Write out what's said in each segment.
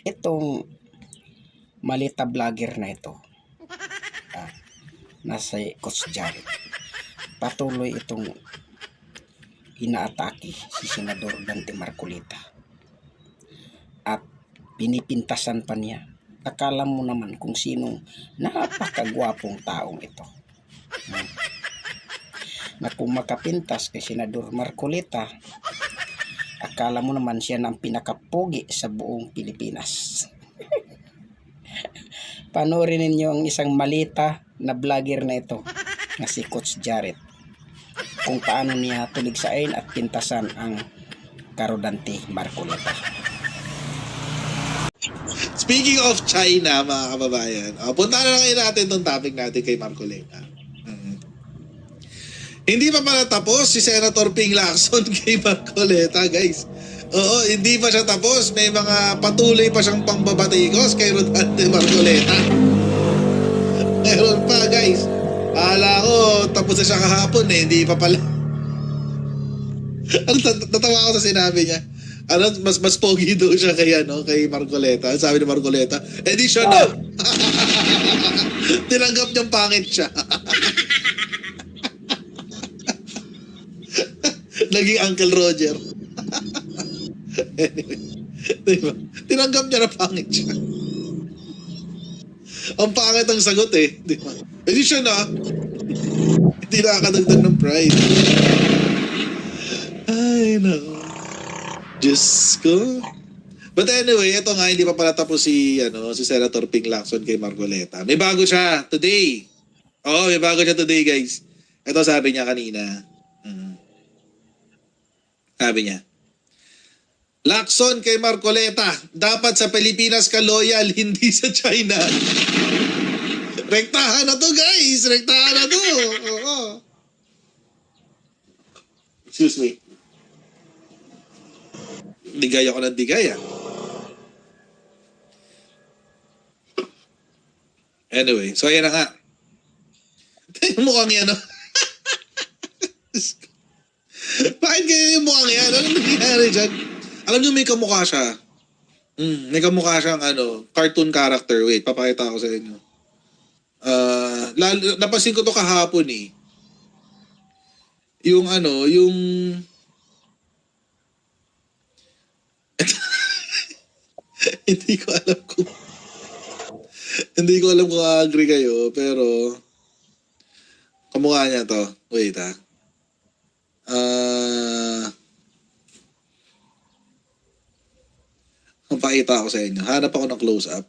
Itong malita vlogger na ito, nasa Coach Jared, patuloy itong inaatake si Senador Dante Marcolita at pinipintasan pa niya. Akala mo naman kung sinong napakagwapong taong ito, na kung makapintas kay Senador Marcolita, akala mo naman siya ang pinakapogi sa buong Pilipinas. Panoorin ninyo ang isang malita na vlogger na ito na si Coach Jared, kung paano niya tuligsain at pintasan ang Dante Marcolita. Speaking of China, mga kababayan, punta na lang kayo natin itong topic natin kay Marcolita. Hindi pa pala tapos si Senator Ping Lacson kay Marcolita, guys. Oo, hindi pa siya tapos. May mga patuloy pa siyang pangbabatikos kay Dante Marcolita. Meron pa, guys. Akala ko tapos na siya kahapon eh. Hindi pa pala. Natawa ako sa sinabi niya. Mas pogi daw siya kay Marcolita. Sabi ni Marcolita, di siya na. Tinanggap niyang pangit siya. Naging Uncle Roger. Anyway, diba? Tinanggap niya na pangit siya. Ang pangit ang sagot eh. Diba? Di siya na. Hindi nakakadagdag ng pride. Ay, no. Diyos ko. But anyway, ito nga, hindi pa pala tapos si Senator Ping Lacson kay Marcolita. May bago siya today. Oo, may bago siya today, guys. Ito sabi niya kanina. Sabi niya, Lacson kay Marcolita, dapat sa Pilipinas ka loyal, hindi sa China. Rektahan na to, guys. Rektahan na to. Oo. Excuse me. Digay ako ng digay, Anyway, so ayan na nga. Mukhang yan, Bakit kayo yung mukhang yan? Anong nangyayari dyan? Alam nyo, may kamukha siya. May kamukha siyang cartoon character. Wait, papakita ko sa inyo. Napansin ko to kahapon eh. Yung hindi ko alam kung agree kayo, pero kamukha niya to. Wait pakita ako sa inyo. Hanap ako ng close-up.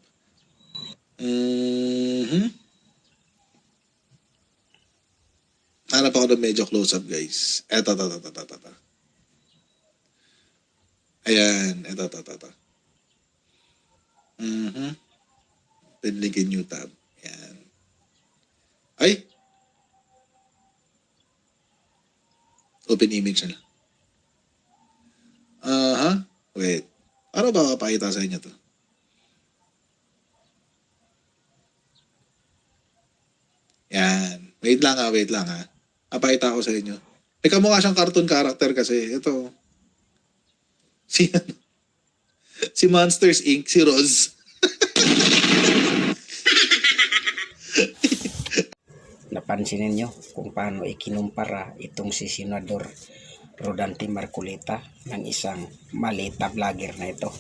Hanap ako ng medyo close-up, guys. Eto. Ayan. Eto. Then link in new tab. Ayan. Ay! Open image na lang. Wait. Ano ba kapakita sa inyo to? Yan. Wait lang ha. Kapakita ko sa inyo. May kamukha siyang cartoon character kasi. Ito. Si Monsters Inc. Si Roz. Napansin ninyo kung paano ikinumpara itong si Senador Dante Marcolita ng isang malita vlogger na ito.